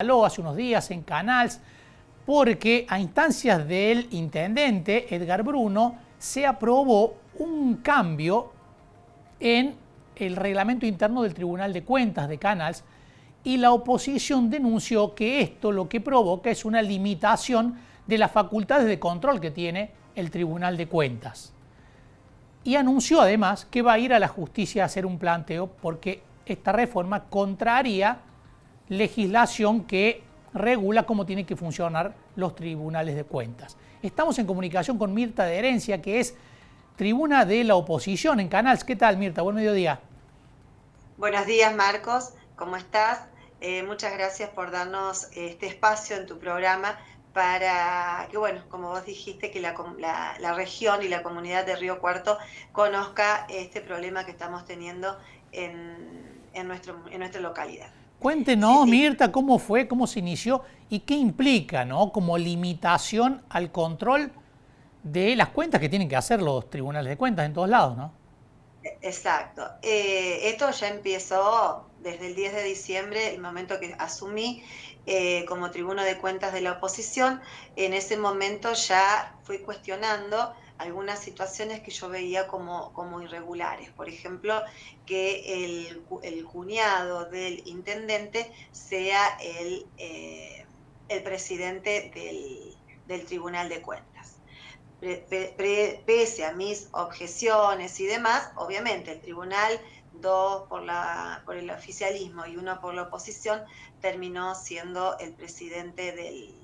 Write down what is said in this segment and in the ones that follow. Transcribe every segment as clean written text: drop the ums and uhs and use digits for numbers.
Hace unos días en Canals, porque a instancias del intendente Edgar Bruno se aprobó un cambio en el reglamento interno del Tribunal de Cuentas de Canals y la oposición denunció que esto lo que provoca es una limitación de las facultades de control que tiene el Tribunal de Cuentas. Y anunció además que va a ir a la justicia a hacer un planteo porque esta reforma contraría legislación que regula cómo tienen que funcionar los tribunales de cuentas. Estamos en comunicación con Mirta de Herencia, que es tribuna de la oposición en Canals. ¿Qué tal, Mirta? Buen mediodía. Buenos días, Marcos. ¿Cómo estás? Muchas gracias por darnos este espacio en tu programa para que, bueno, como vos dijiste, que la región y la comunidad de Río Cuarto conozca este problema que estamos teniendo en nuestra localidad. Sí, Cuéntenos, sí. Mirta, cómo fue, cómo se inició y qué implica, ¿no? Como limitación al control de las cuentas que tienen que hacer los tribunales de cuentas en todos lados, ¿no? Exacto. Esto ya empezó desde el 10 de diciembre, el momento que asumí como tribuno de cuentas de la oposición. En ese momento ya fui cuestionando algunas situaciones que yo veía como irregulares. Por ejemplo, que el cuñado del intendente sea el presidente del Tribunal de Cuentas. Pese a mis objeciones y demás, obviamente el tribunal, dos por el oficialismo y uno por la oposición, terminó siendo el presidente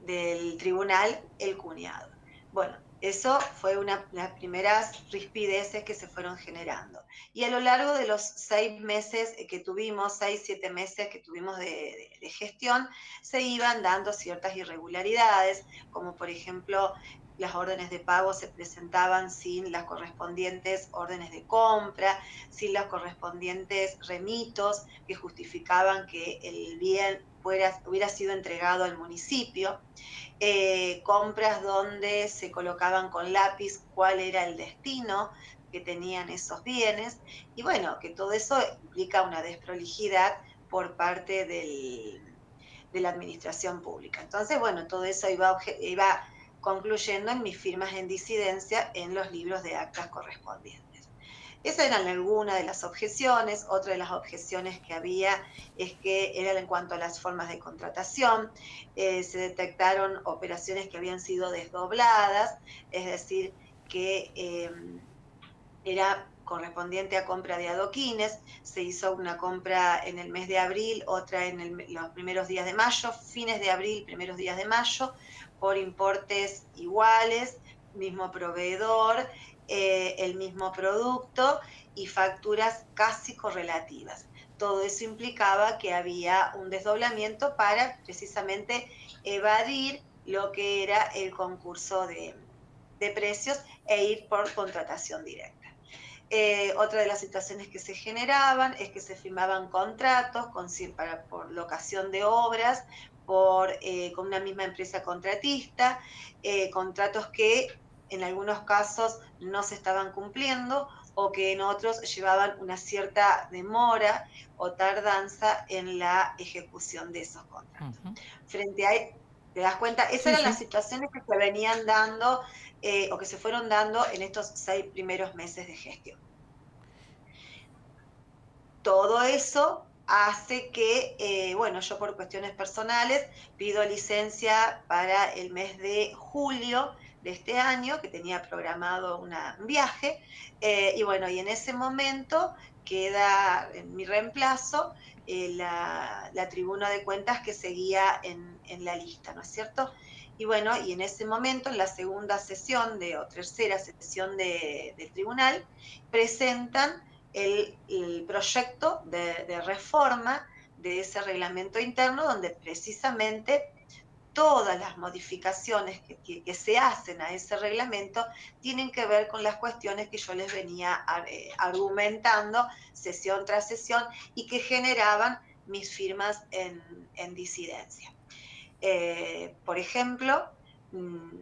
del tribunal el cuñado. Bueno, eso fue las primeras rispideces que se fueron generando. Y a lo largo de los 6 meses que tuvimos, 6, 7 meses que tuvimos de gestión, se iban dando ciertas irregularidades, como por ejemplo las órdenes de pago se presentaban sin las correspondientes órdenes de compra, sin los correspondientes remitos que justificaban que el bien hubiera sido entregado al municipio. Compras donde se colocaban con lápiz cuál era el destino que tenían esos bienes, y bueno, que todo eso implica una desprolijidad por parte de la administración pública. Entonces, bueno, todo eso iba concluyendo en mis firmas en disidencia en los libros de actas correspondientes. Esas eran algunas de las objeciones. Otra de las objeciones que había es que era en cuanto a las formas de contratación. Se detectaron operaciones que habían sido desdobladas, es decir, que era correspondiente a compra de adoquines. Se hizo una compra en el mes de abril, otra en los primeros días de mayo, fines de abril, primeros días de mayo, por importes iguales, mismo proveedor, el mismo producto y facturas casi correlativas. Todo eso implicaba que había un desdoblamiento para precisamente evadir lo que era el concurso de precios e ir por contratación directa. Otra de las situaciones que se generaban es que se firmaban contratos por locación de obras con una misma empresa contratista, contratos que en algunos casos no se estaban cumpliendo o que en otros llevaban una cierta demora o tardanza en la ejecución de esos contratos. Frente a, ¿te das cuenta? Esas Sí, eran las sí. situaciones que se venían dando o que se fueron dando en estos 6 primeros meses de gestión. Todo eso hace que, bueno, yo por cuestiones personales pido licencia para el mes de julio de este año, que tenía programado un viaje, y bueno, y en ese momento queda en mi reemplazo la tribuna de cuentas que seguía en la lista, ¿no es cierto? Y bueno, y en ese momento, en la segunda sesión o tercera sesión del tribunal, presentan el proyecto de reforma de ese reglamento interno, donde precisamente todas las modificaciones que se hacen a ese reglamento tienen que ver con las cuestiones que yo les venía argumentando sesión tras sesión y que generaban mis firmas en disidencia. Por ejemplo,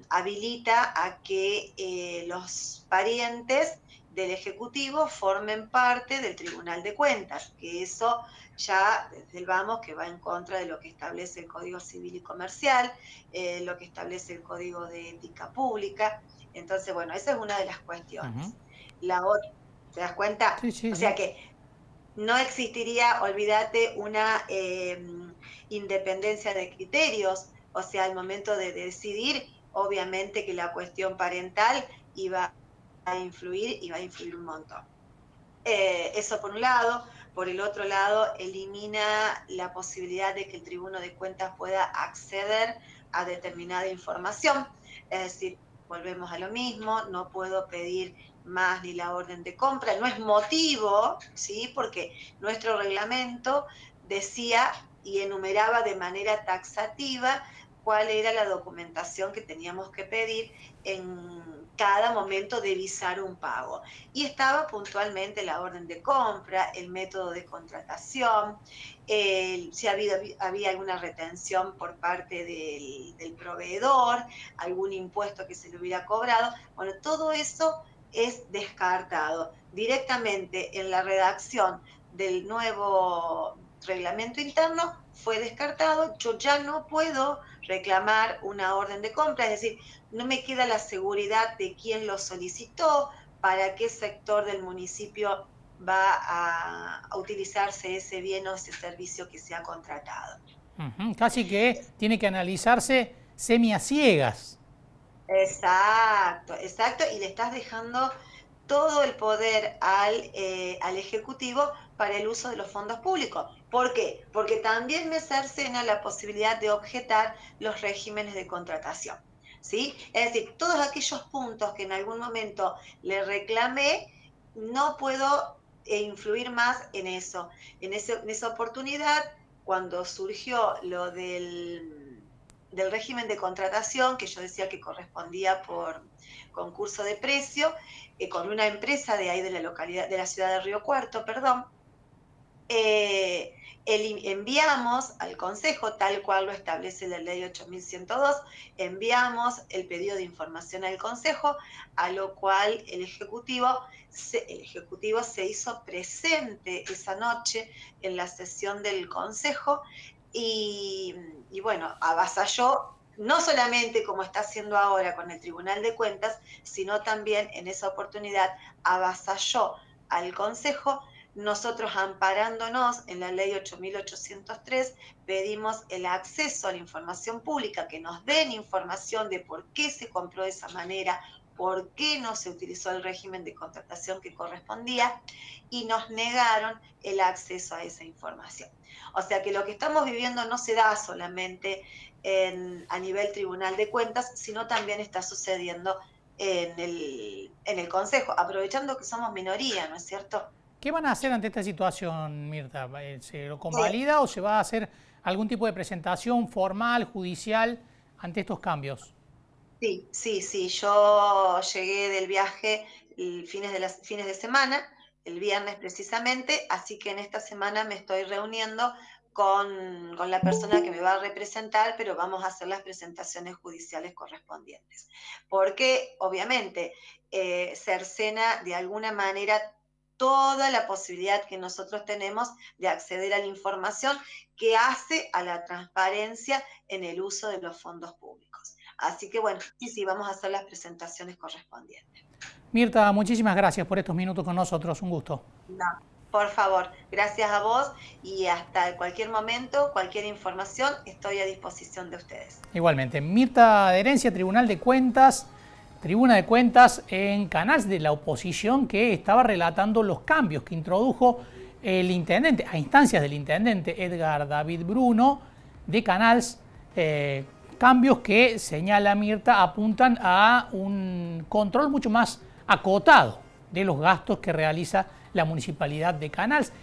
habilita a que los parientes del Ejecutivo formen parte del Tribunal de Cuentas, que eso ya desde el vamos que va en contra de lo que establece el Código Civil y Comercial, lo que establece el Código de Ética Pública. Entonces, bueno, esa es una de las cuestiones. La otra, ¿te das cuenta? Sí, sí, O sea sí. que no existiría, olvídate, una independencia de criterios, o sea, al momento de decidir, obviamente que la cuestión parental iba a influir y va a influir un montón. Eso por un lado. Por el otro lado, elimina la posibilidad de que el Tribunal de Cuentas pueda acceder a determinada información. Es decir, volvemos a lo mismo, no puedo pedir más ni la orden de compra, no es motivo, ¿sí? Porque nuestro reglamento decía y enumeraba de manera taxativa cuál era la documentación que teníamos que pedir en cada momento de visar un pago. Y estaba puntualmente la orden de compra, el método de contratación, si había alguna retención por parte del proveedor, algún impuesto que se le hubiera cobrado. Bueno, todo eso es descartado directamente en la redacción del nuevo reglamento interno. Fue descartado, yo ya no puedo reclamar una orden de compra, es decir, no me queda la seguridad de quién lo solicitó, para qué sector del municipio va a utilizarse ese bien o ese servicio que se ha contratado. Casi que tiene que analizarse semi a ciegas. Exacto, exacto, y le estás dejando todo el poder al Ejecutivo para el uso de los fondos públicos. ¿Por qué? Porque también me cercena la posibilidad de objetar los regímenes de contratación, ¿sí? Es decir, todos aquellos puntos que en algún momento le reclamé, no puedo influir más en eso. En esa oportunidad, cuando surgió lo del régimen de contratación, que yo decía que correspondía por concurso de precio, con una empresa de ahí de la localidad, de la ciudad de Río Cuarto, perdón, enviamos al Consejo, tal cual lo establece la ley 8102, enviamos el pedido de información al Consejo, a lo cual el Ejecutivo se hizo presente esa noche en la sesión del Consejo y bueno, avasalló, no solamente como está haciendo ahora con el Tribunal de Cuentas, sino también en esa oportunidad avasalló al Consejo. Nosotros, amparándonos en la ley 8.803, pedimos el acceso a la información pública, que nos den información de por qué se compró de esa manera, por qué no se utilizó el régimen de contratación que correspondía, y nos negaron el acceso a esa información. O sea que lo que estamos viviendo no se da solamente a nivel Tribunal de Cuentas, sino también está sucediendo en el Consejo, aprovechando que somos minoría, ¿no es cierto? ¿Qué van a hacer ante esta situación, Mirta? ¿Se lo Sí. convalida o se va a hacer algún tipo de presentación formal, judicial, ante estos cambios? Sí. Yo llegué del viaje fines de semana, el viernes precisamente, así que en esta semana me estoy reuniendo con la persona que me va a representar, pero vamos a hacer las presentaciones judiciales correspondientes. Porque, obviamente, cercena de alguna manera toda la posibilidad que nosotros tenemos de acceder a la información que hace a la transparencia en el uso de los fondos públicos. Así que bueno, sí, vamos a hacer las presentaciones correspondientes. Mirta, muchísimas gracias por estos minutos con nosotros, un gusto. No, por favor, gracias a vos y hasta cualquier momento, cualquier información, estoy a disposición de ustedes. Igualmente, Mirta de Herencia, Tribuna de Cuentas en canales de la oposición que estaba relatando los cambios que introdujo el intendente, a instancias del intendente Edgar David Bruno, de Canals, cambios que, señala Mirta, apuntan a un control mucho más acotado de los gastos que realiza la municipalidad de Canals.